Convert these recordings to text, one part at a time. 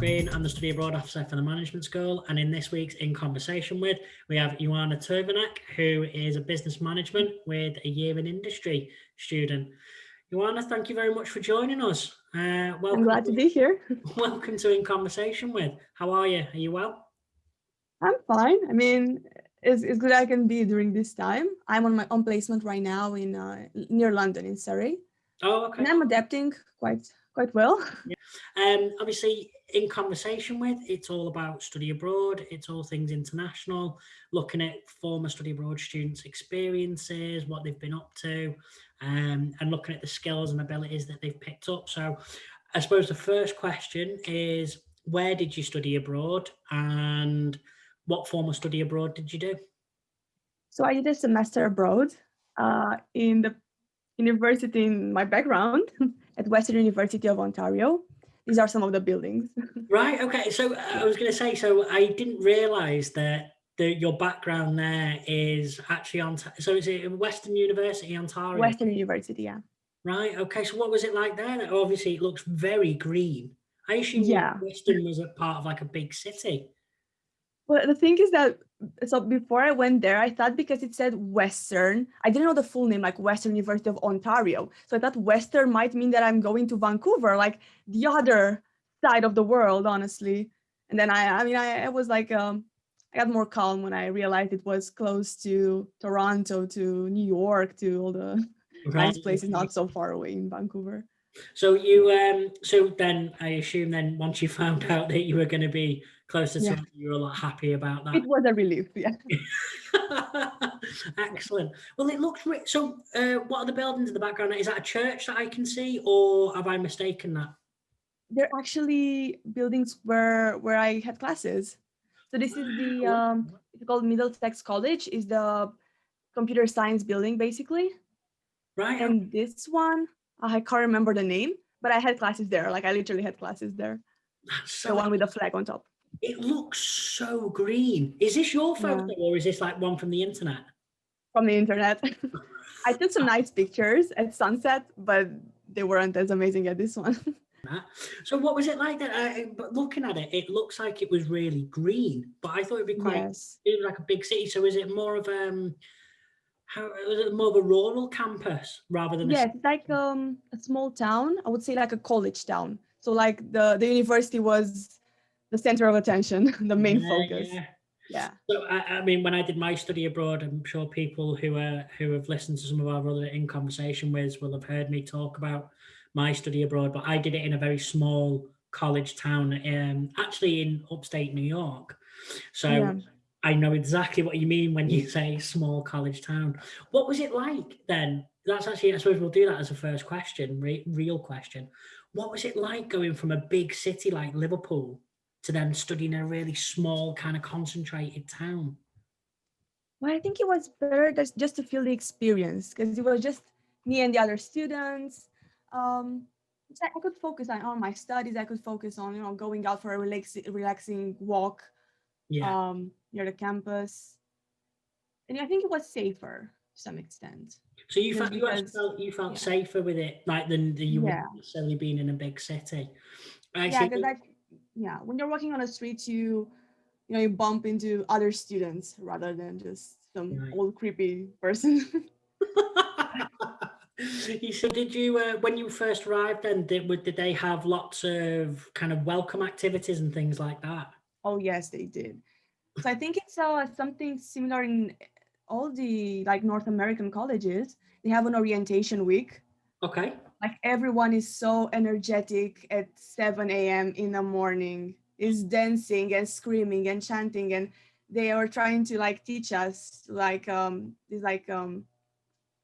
screen. I'm the Study Abroad Officer for the Management School, and in this week's In Conversation With, we have Ioana Tovirnac, who is a business management with a year in industry student. Ioana, thank you very much for joining us. Welcome. I'm glad to be here. Welcome to In Conversation With. How are you? Are you well? I'm fine. I mean, it's good I can be during this time. I'm on my own placement right now in near London in Surrey. Oh, okay. And I'm adapting quite well. Yeah. Obviously, In Conversation With, it's all about study abroad. It's all things international, looking at former study abroad students' experiences, what they've been up to, and looking at the skills and abilities that they've picked up. So I suppose the first question is, where did you study abroad, and what form of study abroad did you do? So I did a semester abroad in the university in my background at Western University of Ontario. These are some of the buildings. Right. Okay. So I was going to say, so I didn't realize that your background there is actually so is it Western University, Ontario? Western University, yeah. Right. Okay. So what was it like there? Obviously, it looks very green. I assume Western was a part of like a big city. Well, the thing is that, so before I went there, I thought because it said Western, I didn't know the full name, like Western University of Ontario. So I thought Western might mean that I'm going to Vancouver, like the other side of the world, honestly. And then I was like, I got more calm when I realized it was close to Toronto, to New York, to all the nice places, not so far away in Vancouver. So you, so then I assume then once you found out that you were going to be closer to it, you were a lot happy about that. It was a relief, yeah. Excellent. Well, it looks so. What are the buildings in the background? Is that a church that I can see, or have I mistaken that? They're actually buildings where I had classes. So this is the it's called Middlesex College. Is the computer science building basically. Right. And this one, I can't remember the name, but I had classes there. Like I literally had classes there. That's so the one with the flag on top. It looks so green. Is this your photo or is this like one from the internet? From the internet. I took some nice pictures at sunset, but they weren't as amazing as this one. So what was it like that? But looking at it, it looks like it was really green, but I thought it'd be quite, it was like a big city. So is it more of was it more of a rural campus rather than it's like a small town. I would say like a college town. So like the university was the center of attention, the main focus. Yeah. So I mean, when I did my study abroad, I'm sure people who have listened to some of our other In Conversation With will have heard me talk about my study abroad, but I did it in a very small college town, actually in upstate New York. So I know exactly what you mean when you say small college town. What was it like then? That's actually, I suppose we'll do that as a first question, real question. What was it like going from a big city like Liverpool to then studying a really small kind of concentrated town? Well, I think it was better just to feel the experience because it was just me and the other students. So I could focus on my studies. I could focus on going out for a relaxing walk near the campus. And I think it was safer to some extent. So you felt safer with it, like than you wouldn't necessarily being in a big city. Because when you're walking on the street, you bump into other students rather than just some old creepy person. So did you, when you first arrived then, did they have lots of kind of welcome activities and things like that? Oh, yes, they did. So I think it's something similar in all the like North American colleges. They have an orientation week. Okay. Like everyone is so energetic at 7 a.m. in the morning, is dancing and screaming and chanting, and they are trying to like teach us like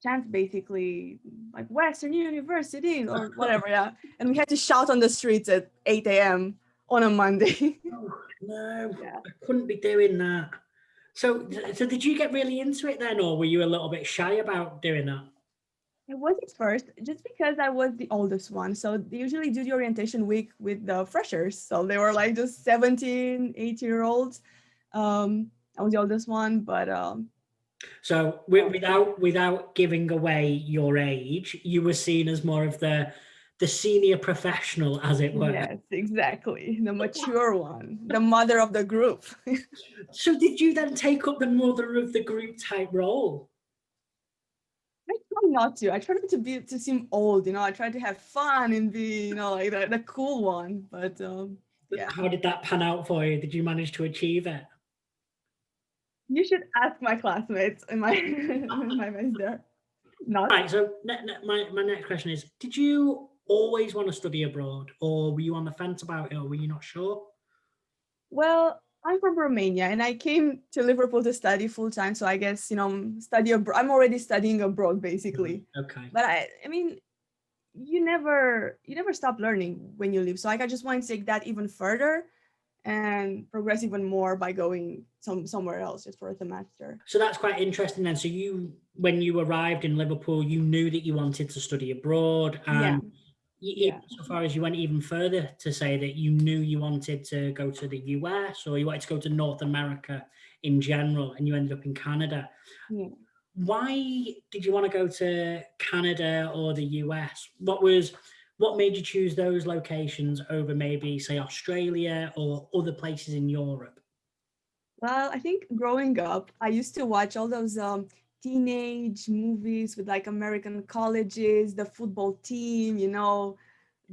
chant basically like Western University or whatever, and we had to shout on the streets at 8 a.m. on a Monday. Oh, no, I couldn't be doing that. So did you get really into it then, or were you a little bit shy about doing that? I was at first, just because I was the oldest one. So they usually do the orientation week with the freshers. So they were like just 17, 18-year-olds. I was the oldest one, but so without giving away your age, you were seen as more of the the senior professional, as it were. Yes, exactly. The mature one, the mother of the group. So did you then take up the mother of the group type role? I try not to. I try not to seem old, you know. I try to have fun and be, you know, like the cool one. But yeah, How did that pan out for you? Did you manage to achieve it? you should ask my classmates in my in my mess there. Not Right. So my next question is: did you always want to study abroad, or were you on the fence about it, or were you not sure? well. I'm from Romania, and I came to Liverpool to study full time. So I guess, you know, study abroad. I'm already studying abroad, Right. basically. Okay. But I mean, you never stop learning when you leave. So like, I just want to take that even further and progress even more by going somewhere else just for a semester. So that's quite interesting then. So you, when you arrived in Liverpool, you knew that you wanted to study abroad, Yeah, and yeah. so far as you went even further to say that you knew you wanted to go to the US, or you wanted to go to North America in general, and you ended up in Canada. Yeah. Why did you want to go to Canada or the US? What made you choose those locations over maybe say Australia or other places in Europe? Well, I think growing up, I used to watch all those teenage movies with like American colleges, the football team, you know,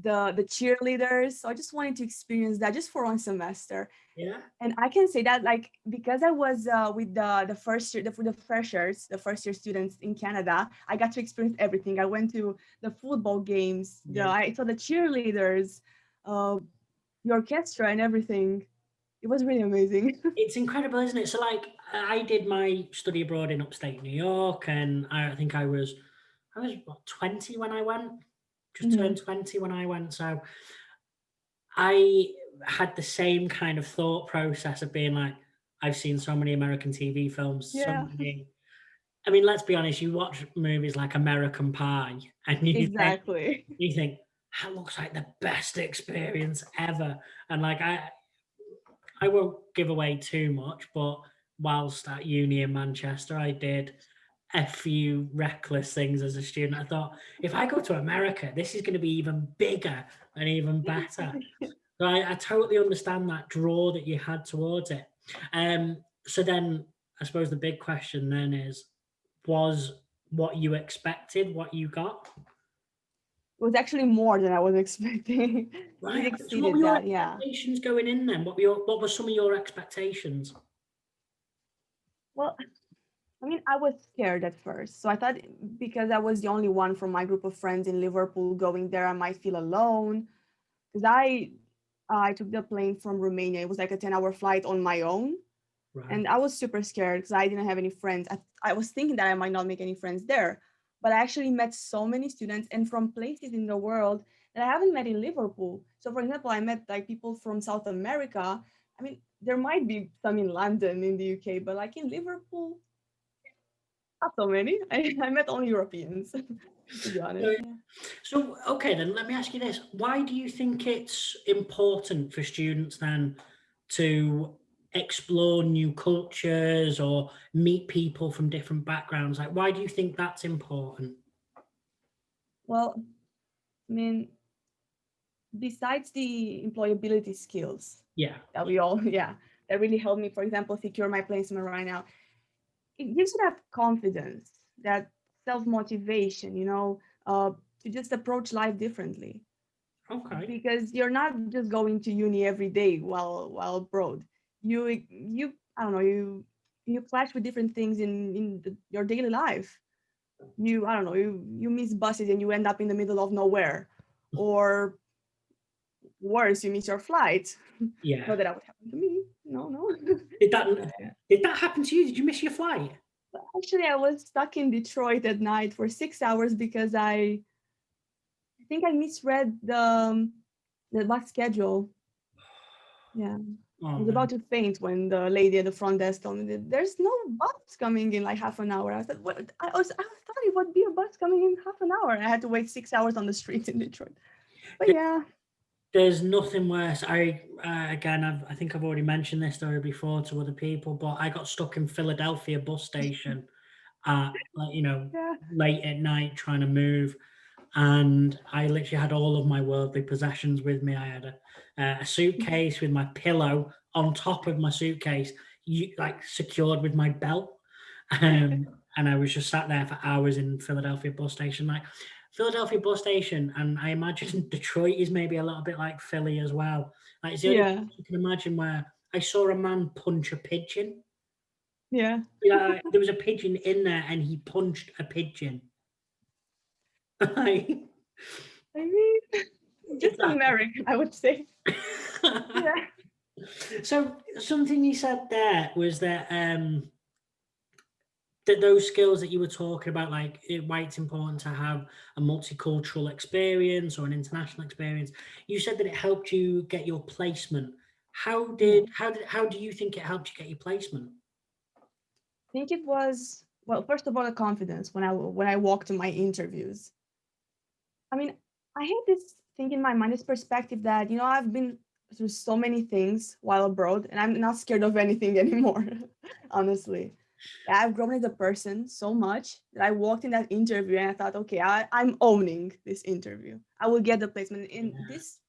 the cheerleaders. So I just wanted to experience that just for one semester. Yeah. And I can say that like because I was with the first year the freshers, the first year students in Canada, I got to experience everything. I went to the football games, Yeah. I saw the cheerleaders, uh, the orchestra and everything. It was really amazing. It's incredible, isn't it? So, like, I did my study abroad in upstate New York, and I think I was what, 20 when I went, just turned Mhm. 20 when I went. So, I had the same kind of thought process of being like, I've seen so many American TV films, so Yeah, many. I mean, let's be honest. You watch movies like American Pie, and exactly. you think that looks like the best experience ever. And like I won't give away too much, but whilst at uni in Manchester, I did a few reckless things as a student. I thought, if I go to America, this is going to be even bigger and even better. So I totally understand that draw that you had towards it. So then I suppose the big question then is, was what you expected what you got? It was actually more than I was expecting. It Right. So what were exceeded your that, yeah. expectations going in then? What were some of your expectations? Well, I mean, I was scared at first. So I thought because I was the only one from my group of friends in Liverpool going there, I might feel alone. Because I took the plane from Romania. It was like a 10-hour flight on my own. Right. And I was super scared because I didn't have any friends. I was thinking that I might not make any friends there. But I actually met so many students and from places in the world that I haven't met in Liverpool. So for example, I met like people from South America. I mean, there might be some in London in the UK, but like in Liverpool, not so many. I met only Europeans, to be honest. So, Yeah. so, okay, then let me ask you this. Why do you think it's important for students then to explore new cultures or meet people from different backgrounds? Like, why do you think that's important? Well, I mean, besides the employability skills Yeah. that we all, yeah, that really helped me, for example, secure my placement right now, it gives you that confidence, that self-motivation, you know, to just approach life differently. Okay. Because you're not just going to uni every day while abroad. You I don't know, you clash with different things in your daily life. You I don't know, you miss buses and you end up in the middle of nowhere, or worse, you miss your flight. Yeah. Not that that would happen to me. No, no. Did that Uh, did that happen to you? Did you miss your flight? but actually, I was stuck in Detroit at night for 6 hours because I think I misread the bus schedule. Yeah. I Oh was no. about to faint when the lady at the front desk told me that there's no bus coming in like half an hour. I said, what? I thought it would be a bus coming in half an hour. I had to wait 6 hours on the street in Detroit. But yeah, There's nothing worse. I think I've already mentioned this story before to other people, but I got stuck in Philadelphia bus station at like yeah, late at night trying to move, and I literally had all of my worldly possessions with me. I had a suitcase with my pillow on top of my suitcase, like secured with my belt. And I was just sat there for hours in Philadelphia bus station, like Philadelphia bus station. And I imagine Detroit is maybe a little bit like Philly as well. Like it's the only Yeah, place you can imagine where I saw a man punch a pigeon. yeah. Yeah, there was a pigeon in there, and he punched a pigeon. Like, I mean, just exactly. American, I would say. Yeah. So something you said there was that that those skills that you were talking about, like why it's important to have a multicultural experience or an international experience. You said that it helped you get your placement. Yeah. How do you think it helped you get your placement? I think it was, well, first of all, the confidence when I walked to my interviews. I mean, I had this thing in my mind, this perspective that, I've been through so many things while abroad, and I'm not scared of anything anymore, honestly. Yeah, I've grown as a person so much that I walked in that interview and I thought, okay, I'm owning this interview. I will get the placement. In Yeah. this,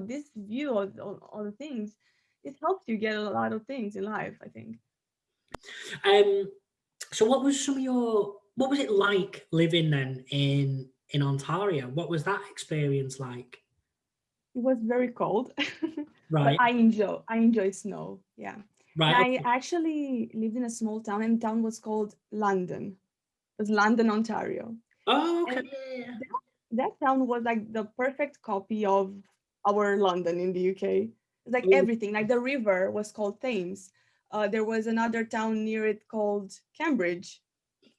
this view of all the things, it helps you get a lot of things in life, I think. Um, so what was it like living then in Ontario? What was that experience like? It was very cold, but Right. I enjoy snow. Yeah. And Right. I Okay. actually lived in a small town, and the town was called London. It was London, Ontario. Oh, okay. And Yeah, yeah. that, that town was like the perfect copy of our London in the UK. It's like Yeah. everything, like the river was called Thames. There was another town near it called Cambridge.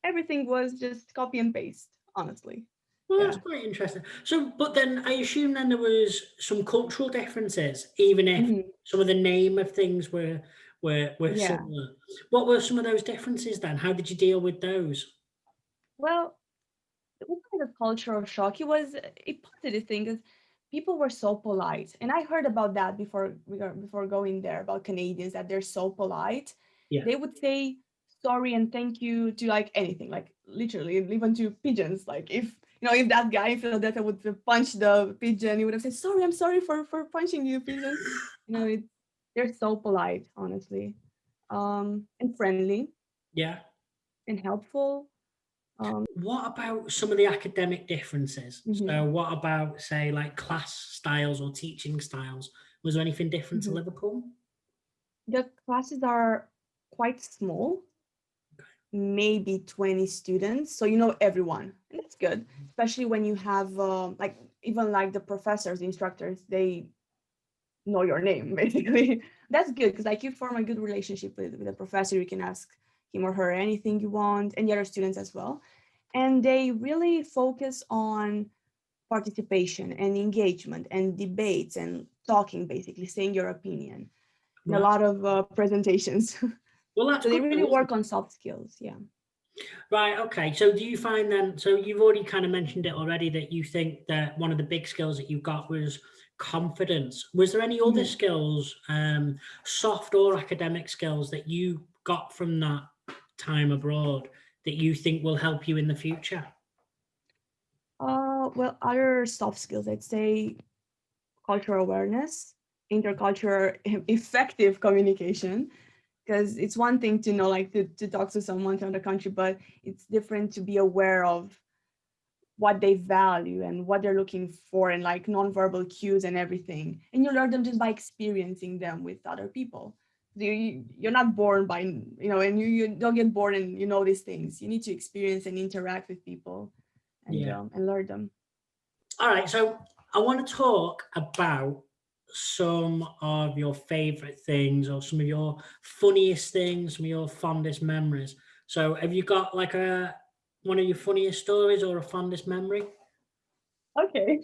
Everything was just copy and paste, honestly. Well, that's Yeah. quite interesting. So, but then I assume then there was some cultural differences, even if Mhm. some of the name of things were Yeah. similar. What were some of those differences then? How did you deal with those? Well, it wasn't like a cultural shock. It was a positive thing because people were so polite, and I heard about that before going there about Canadians that they're so polite. Yeah. They would say sorry and thank you to like anything, like literally, even to pigeons. Like if that guy in Philadelphia would punch the pigeon, he would have said sorry. I'm sorry for punching you, pigeon. They're so polite, honestly, and friendly Yeah. and helpful. What about some of the academic differences? So, Mhm, what about, say, like class styles or teaching styles? Was there anything different to mhm. Liverpool? The classes are quite small, maybe 20 students, so you know everyone, and that's good, especially when you have like even like the professors, the instructors, they know your name basically. That's good because like you form a good relationship with a professor. You can ask him or her anything you want, and the other students as well. And they really focus on participation and engagement and debates and talking, basically saying your opinion, and a Right. lot of presentations. Well, that's So they good really then, isn't work it? on soft skills. Yeah. Right. Okay. So, do you find then? So, you've already kind of mentioned it already that you think that one of the big skills that you got was confidence. Was there any other Mhm. skills, soft or academic skills, that you got from that time abroad that you think will help you in the future? Well, other soft skills, I'd say cultural awareness, intercultural effective communication, because it's one thing to know, like to talk to someone from the country, but it's different to be aware of what they value and what they're looking for and like nonverbal cues and everything. And you learn them just by experiencing them with other people. You're not born by, and you don't get born and you know these things. You need to experience and interact with people Yeah. and learn them. All right. So, I want to talk about some of your favorite things or some of your funniest things, some of your fondest memories. So, have you got like a one of your funniest stories or a fondest memory? Okay.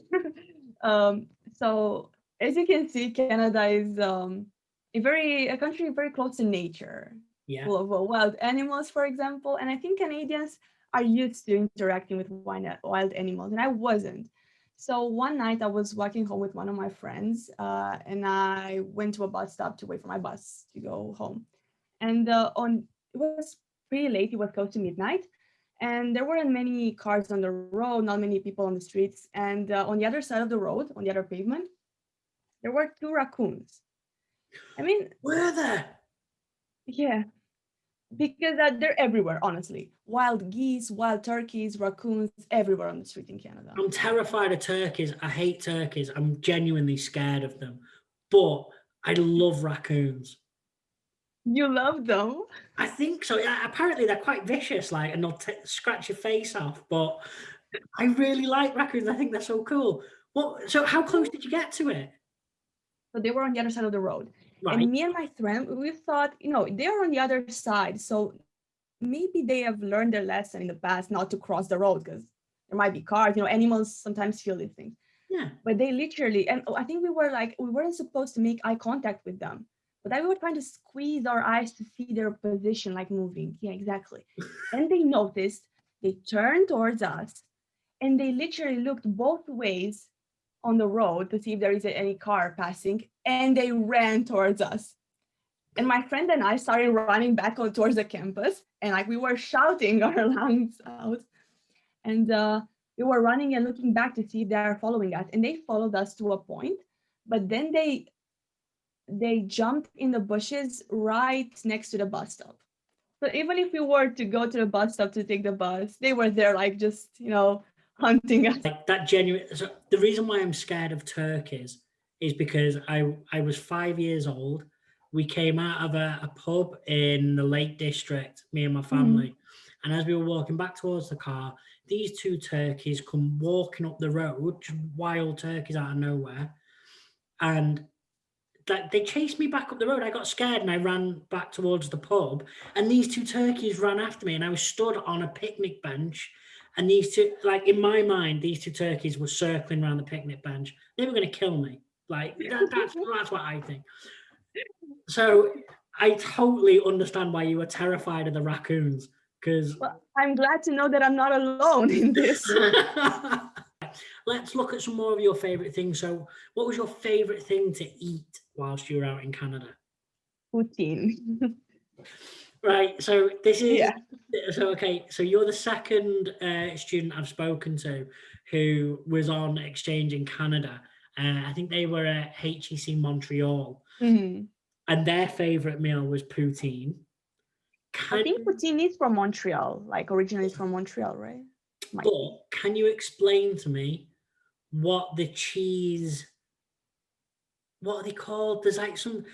So as you can see, Canada is a country very close to nature, Yeah. full of wild animals, for example. And I think Canadians are used to interacting with wild animals, and I wasn't. So one night I was walking home with one of my friends, and I went to a bus stop to wait for my bus to go home. And it was pretty late; it was close to midnight, And there weren't many cars on the road, not many people on the streets. And on the other side of the road, on the other pavement, there were two raccoons. I mean, Were there? yeah, because they're everywhere, honestly. Wild geese, wild turkeys, raccoons, everywhere on the street in Canada. I'm terrified of turkeys. I hate turkeys. I'm genuinely scared of them. But I love raccoons. You love them? I think so. Yeah, apparently they're quite vicious, like, and they'll scratch your face off. But I really like raccoons. I think they're so cool. What? So how close did you get to it? So they were on the other side of the road. Right. And me and my friend, we thought, they're on the other side. So maybe they have learned their lesson in the past not to cross the road because there might be cars, animals sometimes feel these things. Yeah. But they literally, and I think we weren't supposed to make eye contact with them, but we were trying to squeeze our eyes to see their position, like moving. Yeah, exactly. And they noticed, they turned towards us, and they literally looked both ways on the road to see if there is any car passing, and they ran towards us. And my friend and I started running back towards the campus, and we were shouting our lungs out. And we were running and looking back to see if they are following us. And they followed us to a point, but then they jumped in the bushes right next to the bus stop. So even if we were to go to the bus stop to take the bus, they were there just, hunting us. Like that genuine. So the reason why I'm scared of turkeys is because I was 5 years old. We came out of a pub in the Lake District, me and my family. And as we were walking back towards the car, these two turkeys come walking up the road, just wild turkeys out of nowhere. And they chased me back up the road. I got scared and I ran back towards the pub. And these two turkeys ran after me. And I was stood on a picnic bench. And these two, in my mind, these two turkeys were circling around the picnic bench. They were going to kill me. That's what I think. So I totally understand why you were terrified of the raccoons. Because I'm glad to know that I'm not alone in this. Let's look at some more of your favorite things. So what was your favorite thing to eat whilst you were out in Canada? Poutine. Right. So this is Yeah. So you're the second student I've spoken to who was on exchange in Canada. I think they were at HEC Montreal, and their favorite meal was poutine. I think poutine is from Montreal, originally from Montreal, right? But can you explain to me what are they called? There's some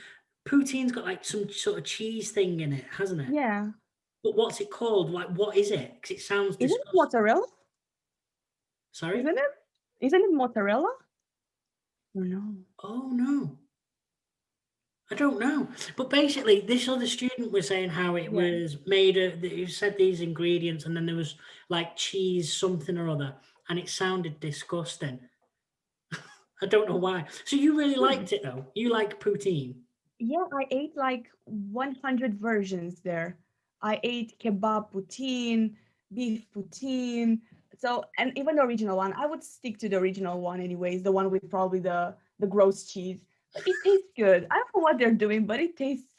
poutine's got some sort of cheese thing in it, hasn't it? Yeah. But what's it called? What is it? Because it sounds disgusting. Isn't it mozzarella? Sorry? Isn't it mozzarella? Or no? Oh, no. I don't know. But basically, this other student was saying how it was made of, you said these ingredients, and then there was cheese, something or other, and it sounded disgusting. I don't know why. So you really liked it, though? You like poutine? Yeah, I ate 100 versions there. I ate kebab poutine, beef poutine. So, and even the original one, I would stick to the original one anyways, the one with probably the gross cheese. But it tastes good. I don't know what they're doing, but it tastes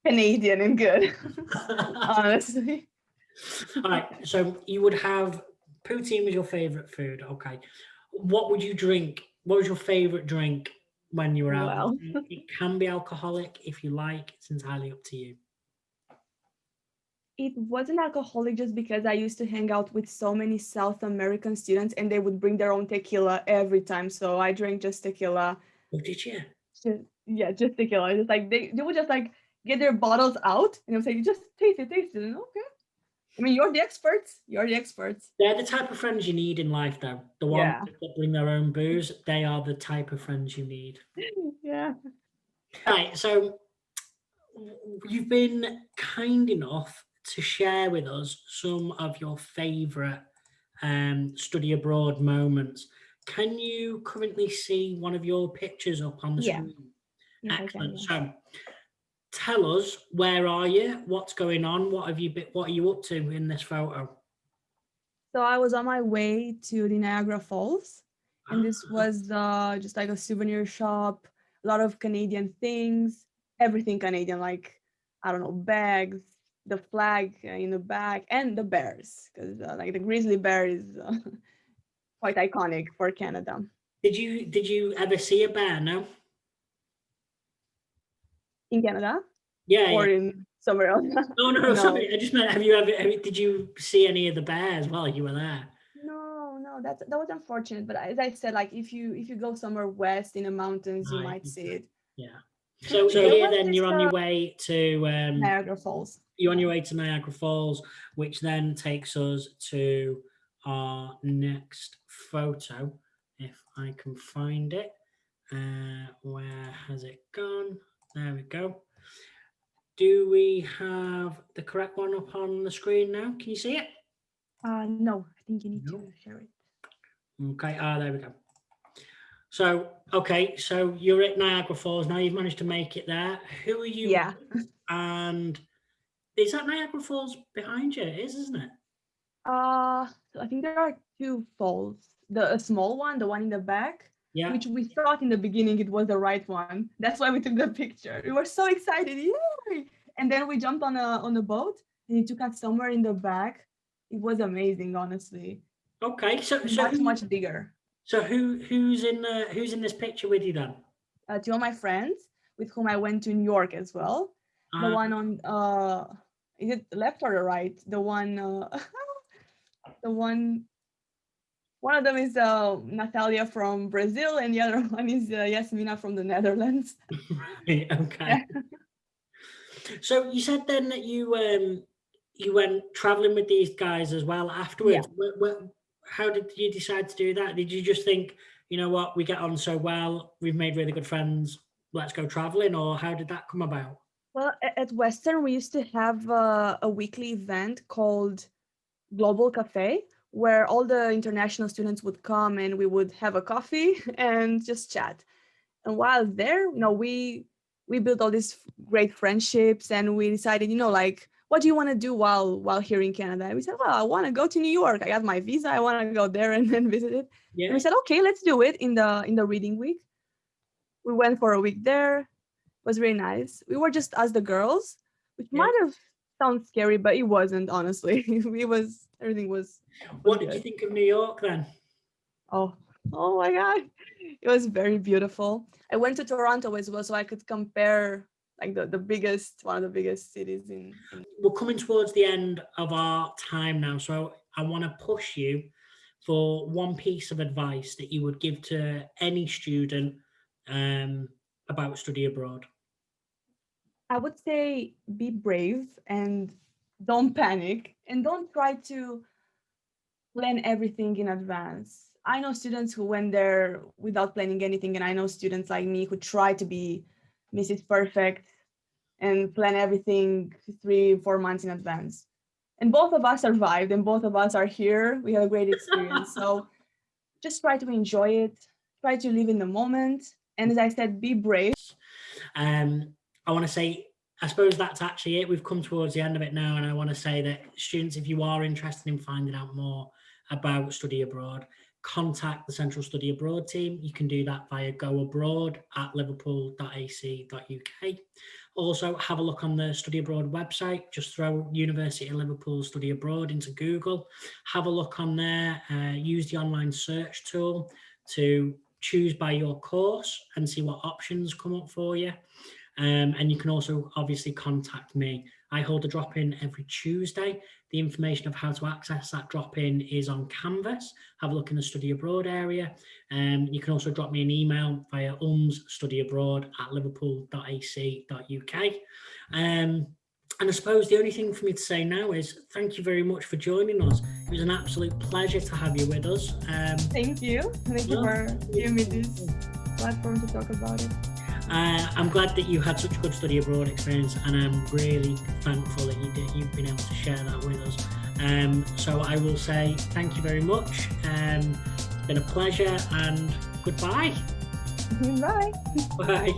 Canadian and good, honestly. All right, so you would have poutine was your favorite food. Okay. What would you drink? What was your favorite drink when you were out? Well, It can be alcoholic if you like. It's entirely up to you. it wasn't alcoholic just because I used to hang out with so many South American students and they would bring their own tequila every time. So I drank just tequila. Oh, did you? Just tequila. Just they would just get their bottles out and they would say, just taste it. And okay. I mean, you're the experts. They're the type of friends you need in life, though. The ones that bring their own booze, they are the type of friends you need. Yeah. Right, so you've been kind enough to share with us some of your favourite study abroad moments. Can you currently see one of your pictures up on the screen? Yeah, Excellent. I can, So tell us, where are you? What's going on? What are you up to in this photo? So I was on my way to the Niagara Falls, and this was just a souvenir shop, a lot of Canadian things, everything Canadian, I don't know, bags, the flag in the back, and the bears, because like the grizzly bear is quite iconic for Canada. Did you ever see a bear? No. In Canada Yeah, or yeah. in somewhere else? No, No. sorry. I just meant, did you see any of the bears while you were there? No, that was unfortunate. But as I said, like if you go somewhere west in the mountains, you Right. might see it. Yeah. So There here was then this you're on your way to Niagara Falls. you're on your way to Niagara Falls, which then takes us to our next photo. If I can find it. Where has it gone? There we go. Do we have the correct one up on the screen now? Can you see it? No, I think you need No. to share it. Okay, there we go. So, okay, so you're at Niagara Falls now. You've managed to make it there. Who are you? Yeah. And is that Niagara Falls behind you? It is, isn't it? So I think there are two falls. The small one, the one in the back, Yeah. which we thought in the beginning it was the right one. That's why we took the picture. We were so excited, yay! And then we jumped on a boat, and it took us somewhere in the back. It was amazing, honestly. Okay, so Much bigger. So who's in this picture with you then? Two of my friends with whom I went to New York as well. The one on is it the left or the right? The one the one of them is Natalia from Brazil, and the other one is Yasmina from the Netherlands. Right, okay. Yeah. So you said then that you went traveling with these guys as well afterwards. Yeah. How did you decide to do that? Did you just think, you know what, we get on so well, we've made really good friends, let's go traveling, or how did that come about? Well, at Western, we used to have a weekly event called Global Cafe, where all the international students would come and we would have a coffee and just chat. And while there, we built all these great friendships, and we decided, like, what do you want to do while here in Canada? And we said, well, I want to go to New York. I got my visa. I want to go there and then visit it. Yeah. And we said, okay, let's do it in the reading week. We went for a week there. It was really nice. We were just us, the girls, which might have sounded scary, but it wasn't, honestly. Everything was What did you think of New York then? Oh my God. It was very beautiful. I went to Toronto as well, so I could compare like one of the biggest cities in. We're coming towards the end of our time now, so I want to push you for one piece of advice that you would give to any student about study abroad. I would say be brave and don't panic, and don't try to plan everything in advance. I know students who went there without planning anything, and I know students like me who try to be Mrs. Perfect and plan everything 3-4 months in advance. And both of us survived, and both of us are here. We have a great experience. So just try to enjoy it. Try to live in the moment. And as I said, be brave. I want to say, I suppose that's actually it. We've come towards the end of it now. And I want to say that students, if you are interested in finding out more about study abroad, contact the Central Study Abroad team. You can do that via goabroad@liverpool.ac.uk. Also, have a look on the Study Abroad website. Just throw University of Liverpool Study Abroad into Google. Have a look on there. Use the online search tool to choose by your course and see what options come up for you. And you can also obviously contact me. I hold a drop-in every Tuesday. The information of how to access that drop-in is on Canvas. Have a look in the Study Abroad area. You can also drop me an email via ULMSStudyAbroad@liverpool.ac.uk. And I suppose the only thing for me to say now is thank you very much for joining us. It was an absolute pleasure to have you with us. Thank you. Thank you for giving me this platform to talk about it. I'm glad that you had such a good study abroad experience, and I'm really thankful that you've been able to share that with us. So I will say thank you very much. It's been a pleasure, and goodbye. Bye. Bye.